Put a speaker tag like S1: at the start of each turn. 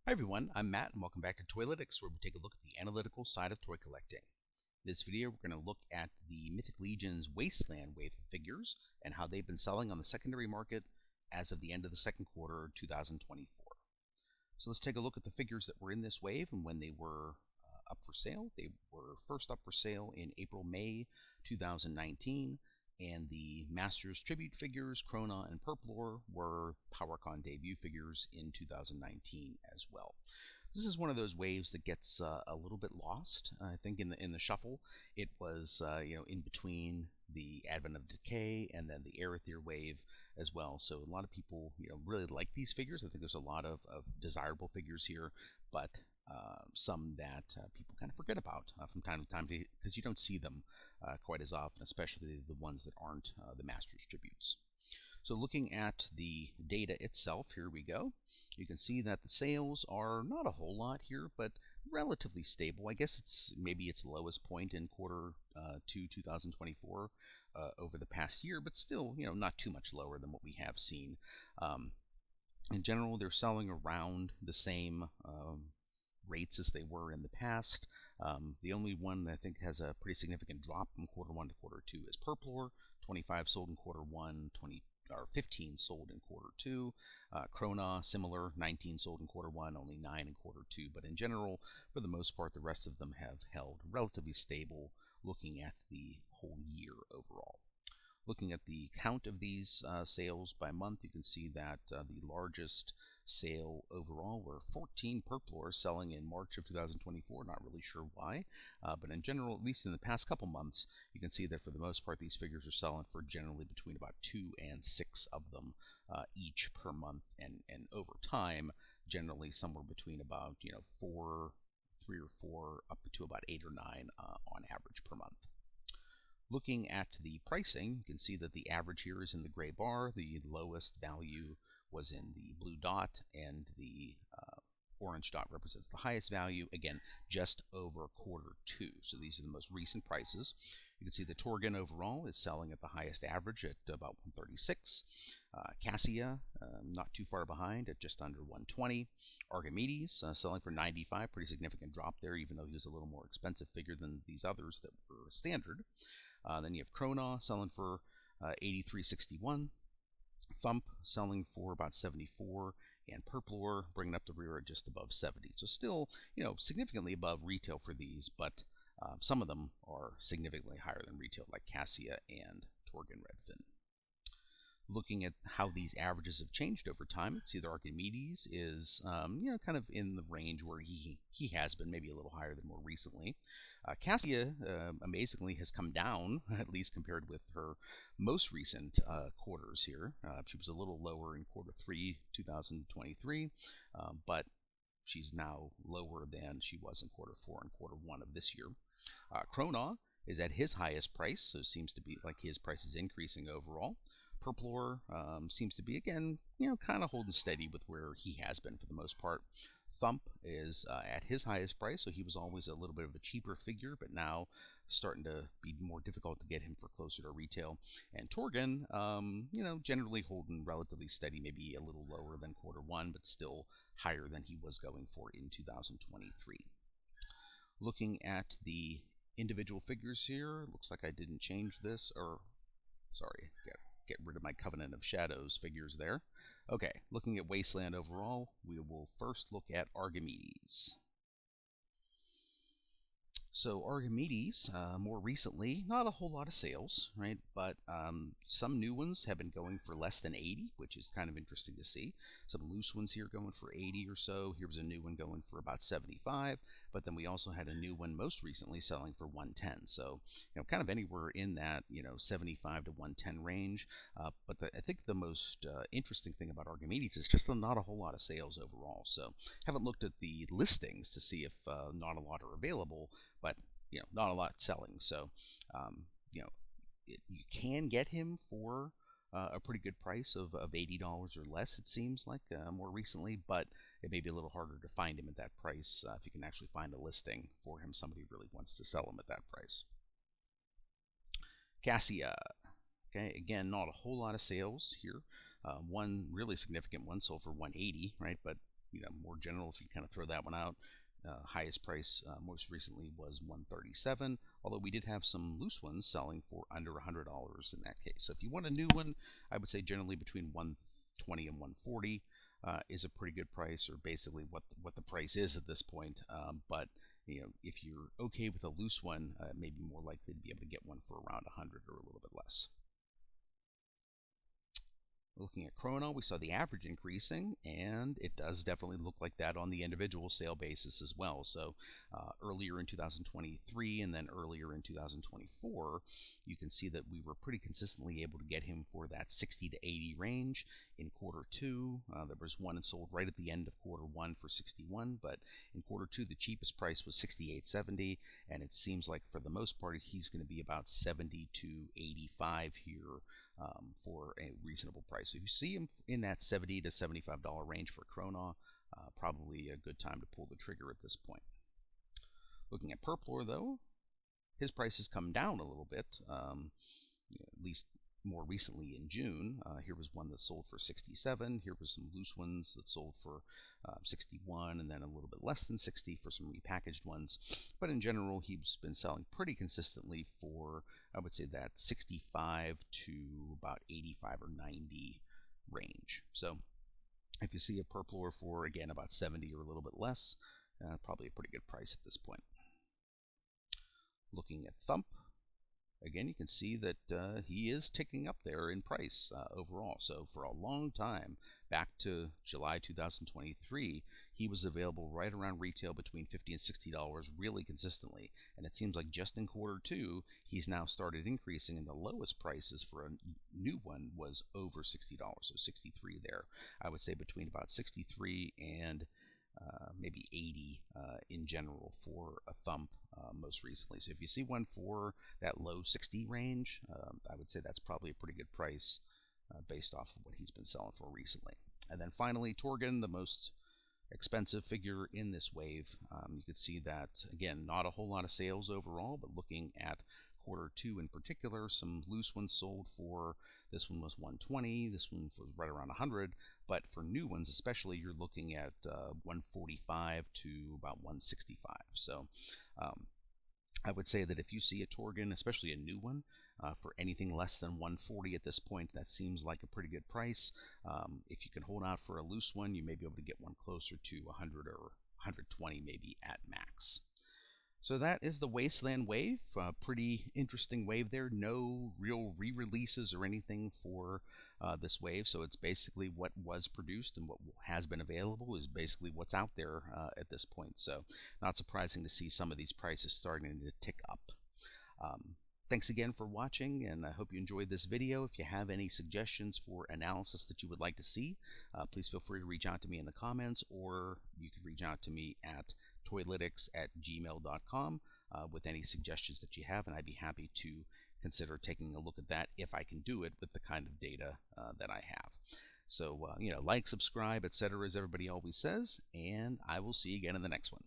S1: Hi everyone, I'm Matt and welcome back to Toylytics, where we take a look at the analytical side of toy collecting. In this video we're going to look at the Mythic Legions Wasteland wave of figures and how they've been selling on the secondary market as of the end of the second quarter of 2024. So let's take a look at the figures that were in this wave and when they were up for sale. They were first up for sale in April-May 2019, and the Masters Tribute figures, Krona and Purplore, were PowerCon debut figures in 2019 as well. This is one of those waves that gets a little bit lost, I think, in the shuffle. It was in between the Advent of Decay and then the Aether wave as well. So a lot of people really like these figures. I think there's a lot of desirable figures here, but some that people kind of forget about from time to time because you don't see them quite as often, especially the ones that aren't the Masters Tributes. So looking at the data itself, here we go. You can see that the sales are not a whole lot here, but relatively stable. I guess it's maybe its lowest point in quarter 2 2024 over the past year, but still not too much lower than what we have seen. In general, they're selling around the same rates as they were in the past. The only one that I think has a pretty significant drop from quarter 1 to quarter 2 is Purplore. 25 sold in quarter 1, 15 sold in quarter 2. Krona, similar, 19 sold in quarter 1, only 9 in quarter 2. But in general, for the most part, the rest of them have held relatively stable looking at the whole year overall. Looking at the count of these sales by month, you can see that the largest sale overall were 14 Purplore selling in March of 2024. Not really sure why, but in general, at least in the past couple months, you can see that for the most part, these figures are selling for generally between about 2 and 6 of them each per month, and over time, generally somewhere between about 3 or 4 up to about 8 or 9 on average per month. Looking at the pricing, you can see that the average here is in the gray bar. The lowest value was in the blue dot, and the orange dot represents the highest value, again, just over quarter 2. So these are the most recent prices. You can see the Torgen overall is selling at the highest average at about 136. Cassia, not too far behind at just under 120. Archimedes selling for 95, pretty significant drop there, even though he was a little more expensive figure than these others that were standard. Then you have Krona selling for 83.61, Thump selling for about 74, and Purplore bringing up the rear at just above 70. So still, significantly above retail for these, but some of them are significantly higher than retail, like Cassia and Torgen Redfin. Looking at how these averages have changed over time, you can see that Archimedes is, kind of in the range where he has been, maybe a little higher than more recently. Cassia, amazingly, has come down, at least compared with her most recent quarters here. She was a little lower in quarter 3, 2023, but she's now lower than she was in quarter 4 and quarter 1 of this year. Krona is at his highest price, so it seems to be like his price is increasing overall. Purplore seems to be, again, kind of holding steady with where he has been for the most part. Thump is at his highest price, so he was always a little bit of a cheaper figure, but now starting to be more difficult to get him for closer to retail. And Torgen, generally holding relatively steady, maybe a little lower than quarter 1, but still higher than he was going for in 2023. Looking at the individual figures here, looks like I didn't change this, or sorry, get rid of my Covenant of Shadows figures there. Okay, looking at Wasteland overall, we will first look at Archimedes. So Archimedes, more recently, not a whole lot of sales, right? But some new ones have been going for less than 80, which is kind of interesting to see. Some loose ones here going for 80 or so. Here's a new one going for about 75. But then we also had a new one most recently selling for 110. So, kind of anywhere in that, 75 to 110 range. But I think the most interesting thing about Archimedes is just not a whole lot of sales overall. So haven't looked at the listings to see if not a lot are available, but not a lot selling. So you can get him for a pretty good price of $80 or less, it seems like, more recently, but it may be a little harder to find him at that price if you can actually find a listing for him. Somebody really wants to sell him at that price. Cassia. Okay, again, not a whole lot of sales here. One really significant one sold for 180, right? But more general, if you kind of throw that one out. Highest price most recently was $137, although we did have some loose ones selling for under $100 in that case. So if you want a new one, I would say generally between $120 and $140 is a pretty good price, or basically what the price is at this point. But if you're okay with a loose one, maybe more likely to be able to get one for around $100 or a little bit less. Looking at Chrono, we saw the average increasing, and it does definitely look like that on the individual sale basis as well. So earlier in 2023 and then earlier in 2024, you can see that we were pretty consistently able to get him for that 60 to 80 range. In quarter two, there was one sold right at the end of quarter one for 61, but in quarter two, the cheapest price was 68.70, and it seems like for the most part, he's going to be about 70 to 85 here for a reasonable price. So if you see him in that $70 to $75 range for Chrono, probably a good time to pull the trigger at this point. Looking at Purplor, though, his price has come down a little bit, at least more recently in June. Here was one that sold for 67. Here was some loose ones that sold for 61, and then a little bit less than 60 for some repackaged ones. But in general, he's been selling pretty consistently for, I would say, that 65 to about 85 or 90 range. So if you see a Purplor for, again, about 70 or a little bit less, probably a pretty good price at this point. Looking at Thump, again, you can see that he is ticking up there in price overall. So for a long time, back to July 2023, he was available right around retail between $50 and $60 really consistently. And it seems like just in quarter two, he's now started increasing, and the lowest prices for a new one was over $60, so 63 there. I would say between about 63 and maybe 80 in general for a Thump most recently. So if you see one for that low 60 range, I would say that's probably a pretty good price based off of what he's been selling for recently. And then finally, Torgen, the most expensive figure in this wave. You could see that, again, not a whole lot of sales overall, but looking at quarter two in particular, some loose ones sold for, this one was 120, this one was right around 100, but for new ones especially, you're looking at 145 to about 165. So I would say that if you see a Torgen, especially a new one, for anything less than 140 at this point, that seems like a pretty good price. If you can hold out for a loose one, you may be able to get one closer to 100 or 120 maybe at max. So that is the Wasteland wave. Pretty interesting wave there. No real re-releases or anything for this wave. So it's basically what was produced, and what has been available is basically what's out there at this point. So not surprising to see some of these prices starting to tick up. Thanks again for watching, and I hope you enjoyed this video. If you have any suggestions for analysis that you would like to see, please feel free to reach out to me in the comments, or you can reach out to me at toylytics@gmail.com with any suggestions that you have, and I'd be happy to consider taking a look at that if I can do it with the kind of data that I have. So, like, subscribe, etc., as everybody always says, and I will see you again in the next one.